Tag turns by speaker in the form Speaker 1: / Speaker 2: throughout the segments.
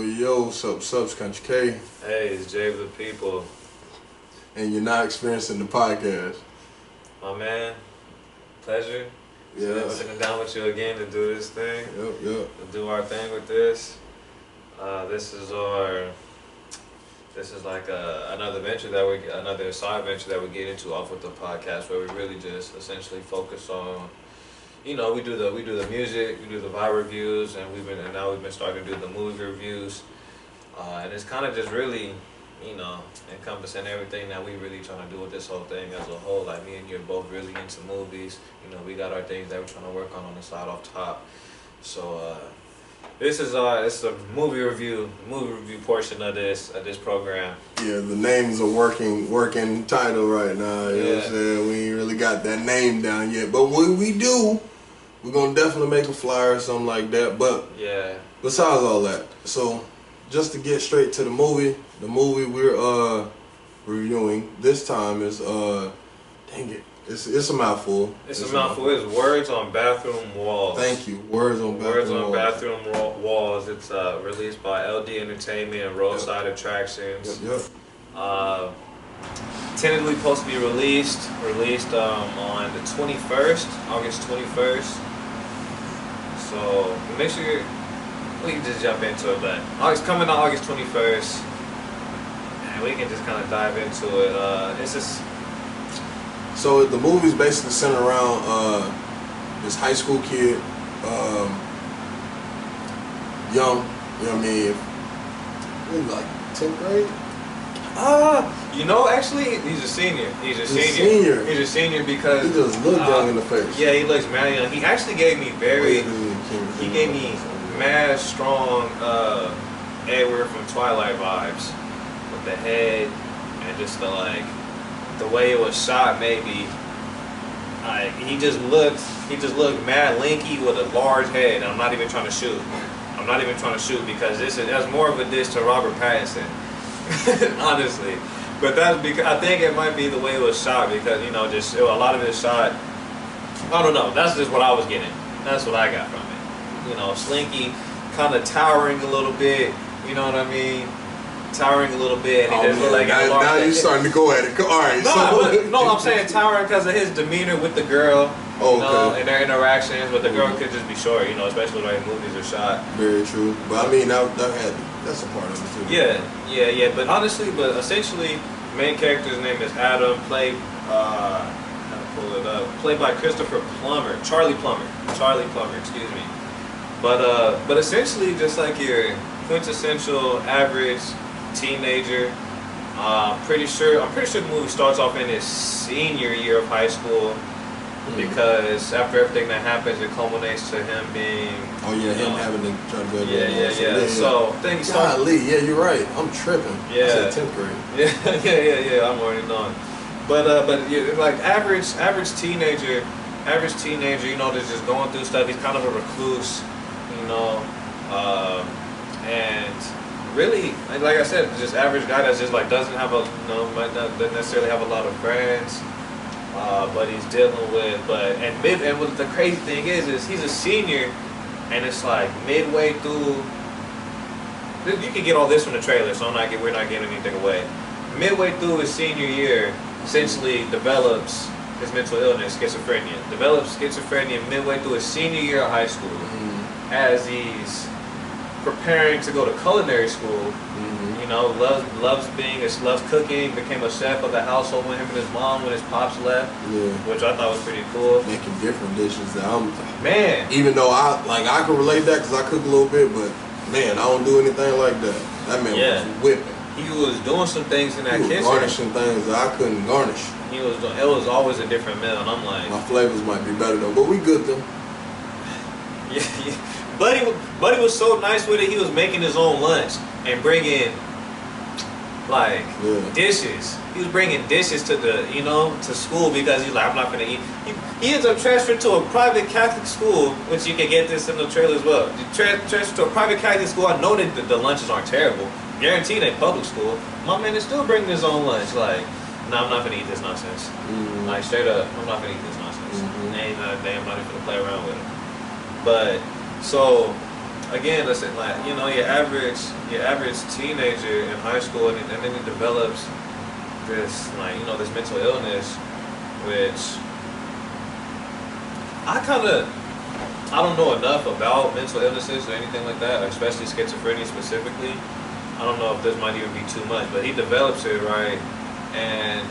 Speaker 1: Yo, what's up, Country K?
Speaker 2: Hey, it's Jay of the People.
Speaker 1: And you're not experiencing the podcast.
Speaker 2: My man, pleasure.
Speaker 1: Yeah.
Speaker 2: Sitting down with you again to do this thing.
Speaker 1: Yep.
Speaker 2: To do our thing with this. This is like another side venture that we get into off with the podcast, where we really just essentially focus on, we do the music, we do the vibe reviews, and now we've been starting to do the movie reviews, and it's kind of just really, encompassing everything that we really trying to do with this whole thing as a whole. Like, me and you are both really into movies. We got our things that we're trying to work on the side off top. So it's a movie review portion of this program.
Speaker 1: Yeah, the name's a working title right now. You know what I'm saying? We ain't really got that name down yet, but when we do, we're gonna definitely make a flyer or something like that. But
Speaker 2: yeah,
Speaker 1: besides all that, so just to get straight to the movie we're reviewing this time is dang it, it's a mouthful.
Speaker 2: It's a mouthful. It's Words on Bathroom Walls.
Speaker 1: Thank you. Words on Bathroom
Speaker 2: Walls. It's released by LD Entertainment and Roadside Attractions.
Speaker 1: Yep.
Speaker 2: Tentatively supposed to be released on the 21st, August 21st. So make sure we can just jump into it. But it's coming out August 21st, and we can just kind of dive into it. It's just.
Speaker 1: So the movie's basically centered around this high school kid, young, maybe like 10th grade?
Speaker 2: Actually, he's a senior. He's a senior because
Speaker 1: he just looked young in the face.
Speaker 2: Yeah, he looks mad young. He actually gave me mad strong Edward from Twilight vibes with the head and just the way it was shot. Maybe he just looked mad lanky with a large head. And I'm not even trying to shoot because that's more of a diss to Robert Pattinson. Honestly, but that's because I think it might be the way it was shot, because a lot of it shot. I don't know. That's just what I was getting. That's what I got from it. Slinky, kind of towering a little bit. You know what I mean? Towering a little bit. And he doesn't look like
Speaker 1: now you're starting to go at it. All right.
Speaker 2: No, I'm saying towering because of his demeanor with the girl. And their interactions, but the girl could just be short, especially the way movies are shot.
Speaker 1: Very true. But I mean, that's a part of it too.
Speaker 2: Yeah. But essentially, main character's name is Adam, played by Christopher Plummer, Charlie Plummer, excuse me. But essentially, just like your quintessential average teenager. I'm pretty sure the movie starts off in his senior year of high school. Because after everything that happens, it culminates to him being.
Speaker 1: Him having to try to build.
Speaker 2: Yeah. So things start.
Speaker 1: Yeah, you're right. I'm tripping.
Speaker 2: Yeah.
Speaker 1: I said 10th grade.
Speaker 2: Yeah. I'm already knowing. But like average teenager, that's just going through stuff. He's kind of a recluse, and really, like I said, just average guy that's just doesn't have doesn't necessarily have a lot of friends. But he's dealing with, and what the crazy thing is he's a senior, and it's like midway through. You can get all this from the trailer, so we're not giving anything away. Midway through his senior year, essentially develops his mental illness, schizophrenia. Develops schizophrenia midway through his senior year of high school, as he's preparing to go to culinary school. Loves cooking, became a chef of the household with him and his mom when his pops left, which I thought was pretty cool.
Speaker 1: Making different dishes
Speaker 2: that
Speaker 1: even though I can relate that because I cook a little bit, but man, I don't do anything like that. That man was whipping.
Speaker 2: He was doing some things in that kitchen.
Speaker 1: Garnishing things that I couldn't garnish.
Speaker 2: It was always a different meal, and I'm like,
Speaker 1: my flavors might be better though, but we good though.
Speaker 2: Yeah. Buddy was so nice with it. He was making his own lunch and bringing dishes. He was bringing dishes to to school because he's like, I'm not gonna eat. He ends up transferring to a private Catholic school, which you can get this in the trailer as well. Transferred to a private Catholic school. I know that the lunches aren't terrible. Guaranteed ain't public school. My man is still bringing his own lunch. I'm not gonna eat this nonsense. Straight up, I'm not gonna eat this nonsense. I'm not even gonna play around with it. But so again, listen, like your average teenager in high school, and then he develops this this mental illness, which I don't know enough about mental illnesses or anything like that, especially schizophrenia specifically. I don't know if this might even be too much, but he develops it, right? And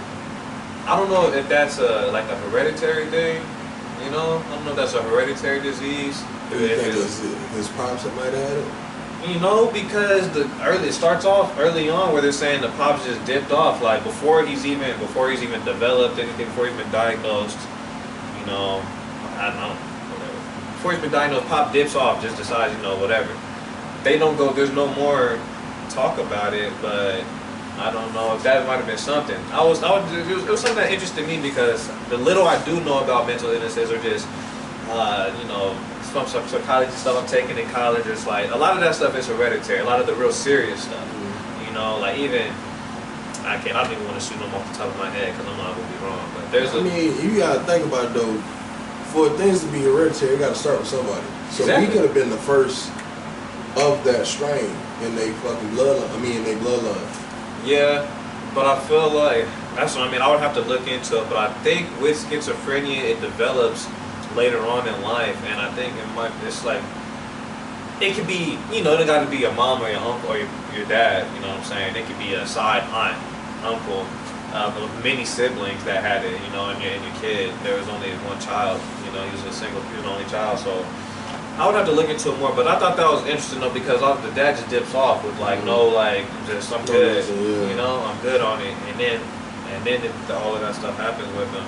Speaker 2: I don't know if that's like a hereditary thing. I don't know if that's a hereditary disease.
Speaker 1: Do you think his pops that might have had it?
Speaker 2: Because it starts off early on where they're saying the pops just dipped off, like before he's even developed anything, before he's been diagnosed. I don't know, whatever. Before he's been diagnosed, pop dips off, just decides, whatever. They don't go. There's no more talk about it, but I don't know if that might have been something. It was something that interested me because the little I do know about mental illnesses are just, some psychology stuff I'm taking in college. It's like a lot of that stuff is hereditary. A lot of the real serious stuff, like even I don't even want to shoot them off the top of my head because I'm not gonna be wrong. But
Speaker 1: you gotta think about it though. For things to be hereditary, you gotta start with somebody. So
Speaker 2: exactly.
Speaker 1: We could have been the first of that strain in their fucking bloodline. In their bloodline.
Speaker 2: Yeah, but I feel like that's what I would have to look into it, but I think with schizophrenia it develops later on in life, and I think it's like it could be it got to be your mom or your uncle or your dad. You know what I'm saying? It could be a side aunt, uncle, many siblings that had it. And your kid. There was only one child. He was he was an only child, so. I would have to look into it more, but I thought that was interesting though because the dad just dips off with I'm good, I'm good on it, and then all of that stuff happens with him.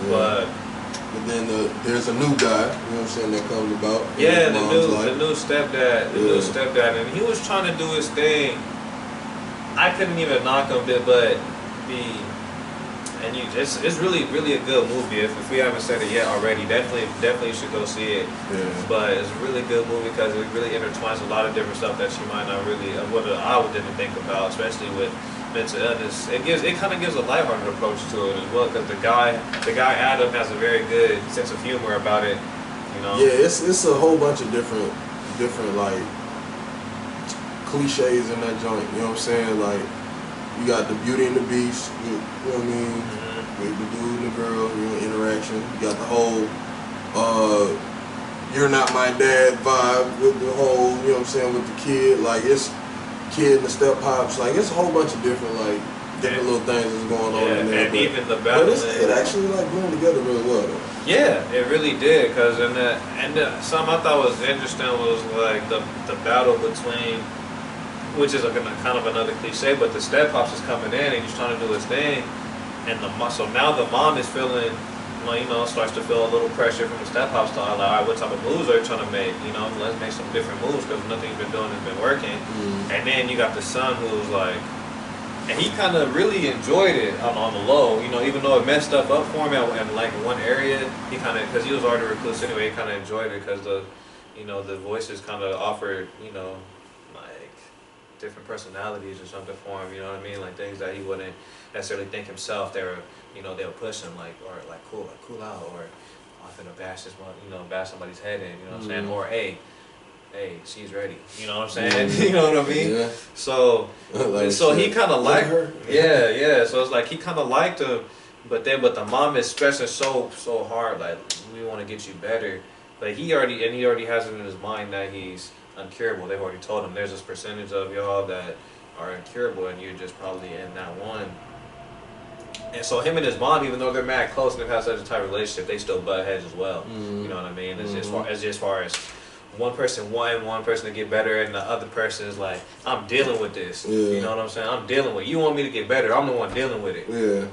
Speaker 1: Yeah. But then there's a new guy, that comes about.
Speaker 2: Yeah, the new stepdad, and he was trying to do his thing. I couldn't even knock him, but it's really, really a good movie. If we haven't said it yet already, definitely you should go see it.
Speaker 1: Yeah.
Speaker 2: But it's a really good movie because it really intertwines a lot of different stuff that you might not really, I didn't think about, especially with mental illness. It kind of gives a lighthearted approach to it as well because the guy Adam has a very good sense of humor about it.
Speaker 1: Yeah, it's a whole bunch of different like cliches in that joint. You know what I'm saying? Like. You got the Beauty and the Beast, you know what I mean?
Speaker 2: Mm-hmm.
Speaker 1: With the dude and the girl, interaction. You got the whole you're not my dad vibe with the whole, with the kid. Like it's kid and the step pops. Like it's a whole bunch of different little things that's going on in there.
Speaker 2: And even the battle.
Speaker 1: But it actually blended together really well though.
Speaker 2: Yeah, it really did. Because something I thought was interesting was like the battle between. Which is kind of another cliche, but the step pops is coming in and he's trying to do his thing, and so now the mom is feeling, starts to feel a little pressure from the step pops to like, all right, what type of moves are you trying to make? Let's make some different moves because nothing he's been doing has been working. And then you got the son who's like, and he kind of really enjoyed it on the low, even though it messed up for him in like one area, he kind of, because he was already recluse anyway, he kind of enjoyed it because the voices kind of offered, different personalities or something for him, like things that he wouldn't necessarily think himself. They were, they'll push him cool out, or I'm finna bash somebody's head in, what I'm saying, or hey, she's ready, what I'm saying, you know what I mean?
Speaker 1: Yeah.
Speaker 2: So he kind of liked her. Yeah. So it's like he kind of liked him, but the mom is stressing so hard, like we want to get you better, but he already has it in his mind that he's uncurable. They've already told him there's this percentage of y'all that are incurable and you're just probably in that one. And so him and his mom, even though they're mad close and they've had such a tight relationship, they still butt heads as well. You know what I mean? It's as far as one person to get better and the other person is like, I'm dealing with this.
Speaker 1: Yeah.
Speaker 2: You know what I'm saying? I'm dealing with it. You want me to get better, I'm the one dealing with it.
Speaker 1: Yeah.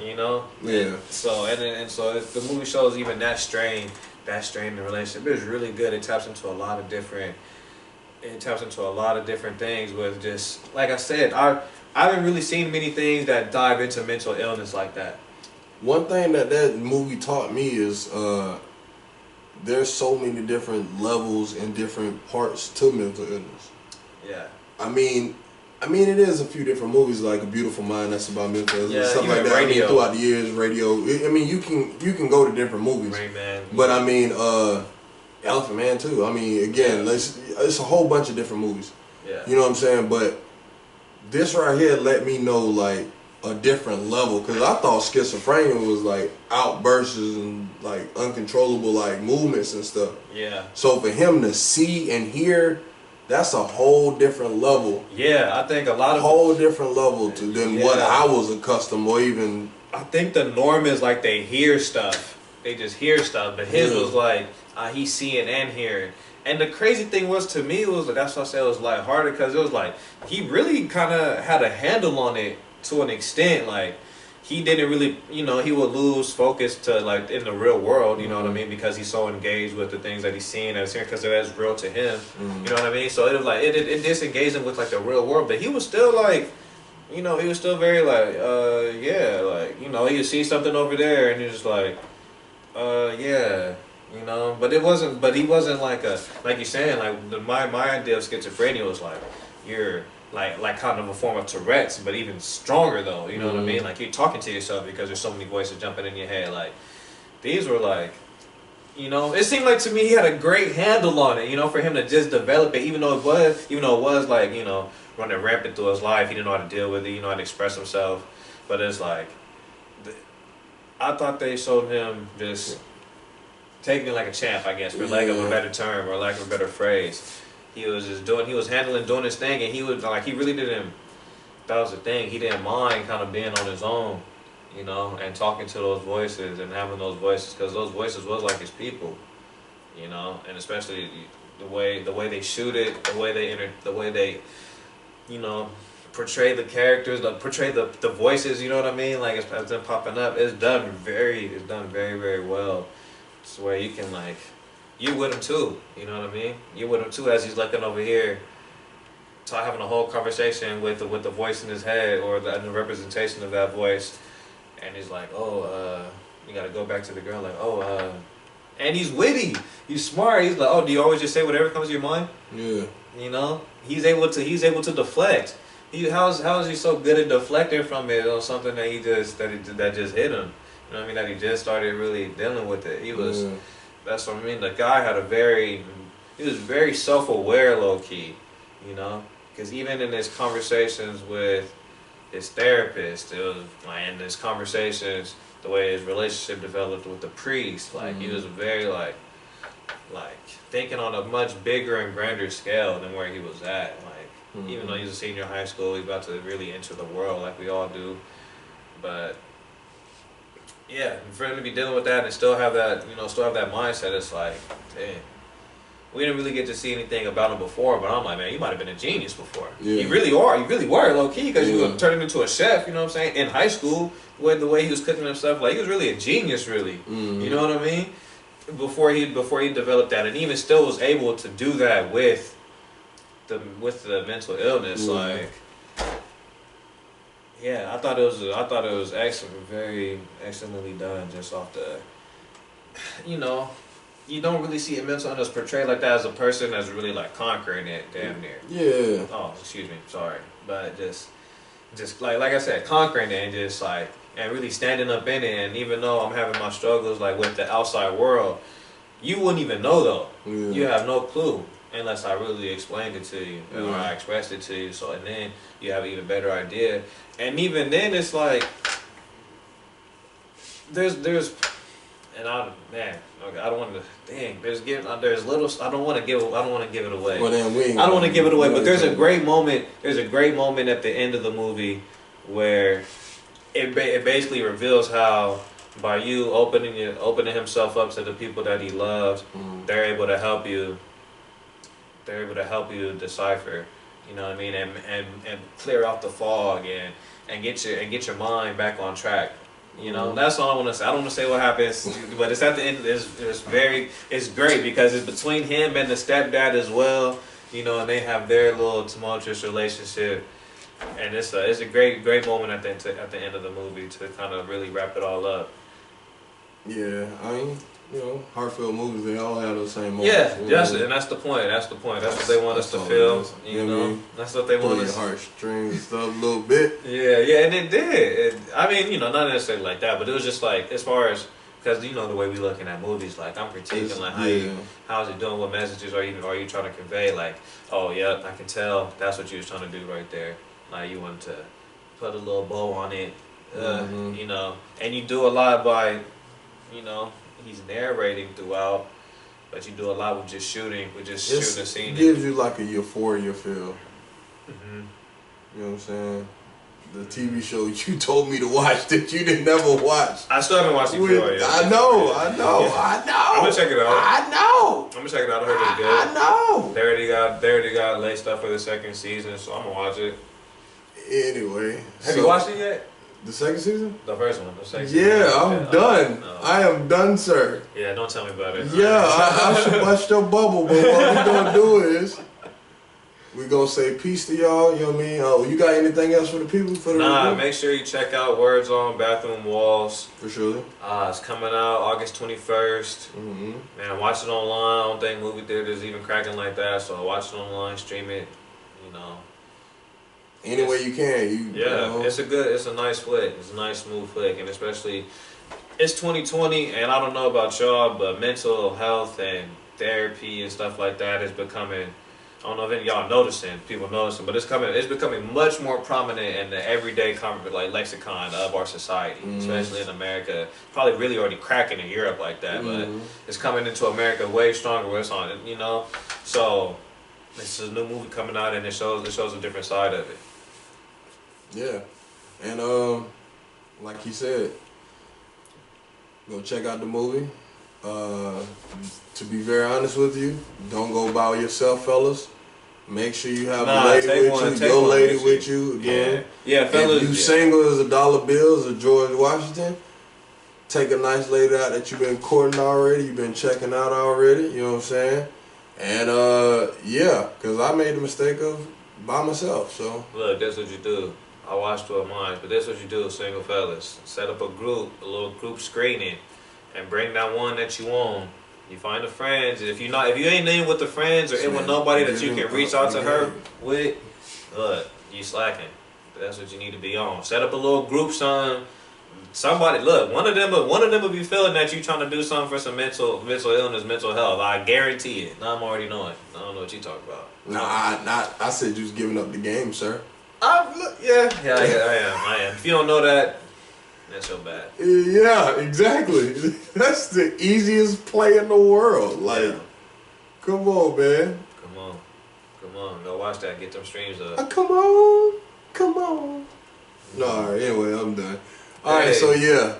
Speaker 2: Yeah. And so the movie shows even that strain in the relationship. It's really good. It taps into a lot of different things with just, like I said, I haven't really seen many things that dive into mental illness like that.
Speaker 1: One thing that movie taught me is there's so many different levels and different parts to mental illness.
Speaker 2: Yeah.
Speaker 1: I mean, it is a few different movies like A Beautiful Mind that's about mental illness,
Speaker 2: yeah,
Speaker 1: stuff like that.
Speaker 2: Radio.
Speaker 1: Throughout the years, radio. You can go to different movies.
Speaker 2: Rain Man.
Speaker 1: But Elephant Man too. I mean, again, it's a whole bunch of different movies.
Speaker 2: Yeah.
Speaker 1: You know what I'm saying? But this right here let me know like a different level, because I thought schizophrenia was like outbursts and like uncontrollable like movements and stuff.
Speaker 2: Yeah.
Speaker 1: So for him to see and hear, that's a whole different level.
Speaker 2: Yeah, I think a lot of
Speaker 1: whole different level than what I was accustomed or even.
Speaker 2: I think the norm is like they hear stuff. They just hear stuff. But his was like he's seeing and hearing. And the crazy thing was, to me, it was that's why I said it was lighthearted, because it was like he really kind of had a handle on it to an extent. Like he didn't really, you know, he would lose focus to like in the real world, you know what I mean, because he's so engaged with the things that he's seeing and seeing, because that's real to him. You know what I mean? So it was like it disengaged him with like the real world, but he was still like, you know, he was still very like, yeah, like, you know, he would see something over there and he was like, yeah. You know, but he wasn't like like you're saying, like my idea of schizophrenia was like you're like kind of a form of Tourette's, but even stronger though. You know what I mean? Like you're talking to yourself because there's so many voices jumping in your head. Like these were like, you know, it seemed like to me he had a great handle on it. You know, for him to just develop it, even though it was like, you know, running rampant through his life, he didn't know how to deal with it. You know how to express himself, but it's like I thought they showed him just taking it like a champ, I guess, for lack of a better term or lack of a better phrase. He was just doing his thing, and he really didn't. That was the thing. He didn't mind kind of being on his own, you know, and talking to those voices and having those voices, because those voices was like his people, you know, and especially the way they shoot it, the way they, you know, portray the characters, portray the voices, you know what I mean? Like it's them popping up. It's done very, very well. It's where you can like, you with him too, you know what I mean? You with him too as he's looking over here, having a whole conversation with the voice in his head or the representation of that voice, and he's like, oh, you gotta go back to the girl, like, oh, and he's witty, he's smart. He's like, oh, do you always just say whatever comes to your mind? Yeah. You know, he's able to deflect. How is he so good at deflecting from it on something that just hit him? You know what I mean? That he just started really dealing with it. He was, that's what I mean. The guy he was very self-aware, low key, you know? Because even in his conversations with his therapist, it was, and his conversations, the way his relationship developed with the priest, like he was very like thinking on a much bigger and grander scale than where he was at. Like even though he's a senior in high school, he's about to really enter the world like we all do, but. Yeah, for him to be dealing with that and still have that, you know, still have that mindset, it's like, dang. We didn't really get to see anything about him before, but I'm like, man, you might have been a genius before. Yeah. You really were, low key, because you were turning into a chef, you know what I'm saying? In high school, the way he was cooking and stuff, like, he was really a genius, really. You know what I mean? Before he developed that, and even still was able to do that with the mental illness, like. Yeah, I thought it was excellent, very excellently done. Just off the, you know, you don't really see a mental illness portrayed like that as a person that's really like conquering it, damn near. Yeah. Oh, excuse me, sorry, but just like I said, conquering it and just like and really standing up in it. And even though I'm having my struggles like with the outside world, you wouldn't even know though. Yeah. You have no clue. Unless I really explained it to you or I expressed it to you, so and then you have an even better idea. And even then, it's like there's and I don't want to there's little I don't want to give it away. Well, then I don't want to give it away, but there's a great moment. There's a great moment at the end of the movie where it basically reveals how by you opening himself up to the people that he loves, they're able to help you. They're able to help you decipher, you know what I mean, and clear out the fog and get your mind back on track. You know, that's all I want to say. I don't want to say what happens, but it's at the end. It's great because it's between him and the stepdad as well. You know, and they have their little tumultuous relationship, and it's a great moment at the end of the movie to kind of really wrap it all up. Yeah, I mean. You know, heartfelt movies, they all have those same moments. Yeah, and that's the point. That's what they want us to feel. You know, that's what they want us. Pull your heartstrings and stuff a little bit. Yeah, and it did. I mean, you know, not necessarily like that, but it was just like, as far as because you know the way we looking at movies, like I'm critiquing like how's it doing, what messages are you trying to convey, like, oh yeah, I can tell that's what you was trying to do right there, like you wanted to put a little bow on it, you know, and you do a lot by, you know, he's narrating throughout, but you do a lot with just shooting, shooting the scene.
Speaker 1: It gives you like a euphoria feel. You know what I'm saying? The TV show you told me to watch that you didn't never watch.
Speaker 2: I still haven't watched Euphoria yet.
Speaker 1: I know. I'm
Speaker 2: gonna check it out.
Speaker 1: I know.
Speaker 2: I'm gonna check it out. I heard it's good.
Speaker 1: I know.
Speaker 2: They already got late stuff for the second season, so I'm gonna watch it.
Speaker 1: Anyway,
Speaker 2: have you watched it yet?
Speaker 1: The second season?
Speaker 2: The first one. The second season.
Speaker 1: Yeah, I'm done. No. I am done, sir.
Speaker 2: Yeah, don't tell me about it.
Speaker 1: Yeah, I should bust your bubble, but what we gonna do is we gonna say peace to y'all. You know what I mean? Oh, you got anything else for the people?
Speaker 2: Nah, make sure you check out Words on Bathroom Walls.
Speaker 1: For sure.
Speaker 2: It's coming out August 21st. Man, watch it online. I don't think movie theaters even cracking like that, so watch it online, stream it. You know.
Speaker 1: Any way you can. You know.
Speaker 2: It's a nice flick. It's a nice smooth flick, and especially it's 2020, and I don't know about y'all, but mental health and therapy and stuff like that is becoming. I don't know if any of y'all noticing, people noticing, but it's becoming much more prominent in the everyday lexicon of our society, especially in America. Probably really already cracking in Europe like that, but it's coming into America way stronger. Where it's on, you know. So this is a new movie coming out, and it shows a different side of it.
Speaker 1: Yeah, and like he said, go check out the movie. To be very honest with you, don't go by yourself, fellas. Make sure you have a lady with you, your lady with you. Again,
Speaker 2: yeah, fellas.
Speaker 1: If you single as $1 bills or George Washington, take a nice lady out that you've been courting already, you've been checking out already. You know what I'm saying? And yeah, because I made the mistake of by myself. So
Speaker 2: look, that's what you do. I watched 12 Minds, but that's what you do, single fellas. Set up a little group screening, and bring that one that you want. You find the friends. If you ain't in with the friends or in with nobody that you can reach out to her with, look, you slacking. That's what you need to be on. Set up a little group, son. Somebody, look, one of them will be feeling that you trying to do something for some mental illness, mental health. I guarantee it. Now I'm already knowing. I don't know what you talk about.
Speaker 1: No, I said you was giving up the game, sir.
Speaker 2: Yeah, I am. If you don't know that, that's so bad.
Speaker 1: Yeah, exactly. That's the easiest play in the world. Like, come on, man.
Speaker 2: Come on. Go watch that. Get them streams up.
Speaker 1: Come on. No, all right. Anyway, I'm done. All right, so yeah.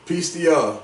Speaker 1: Peace to y'all.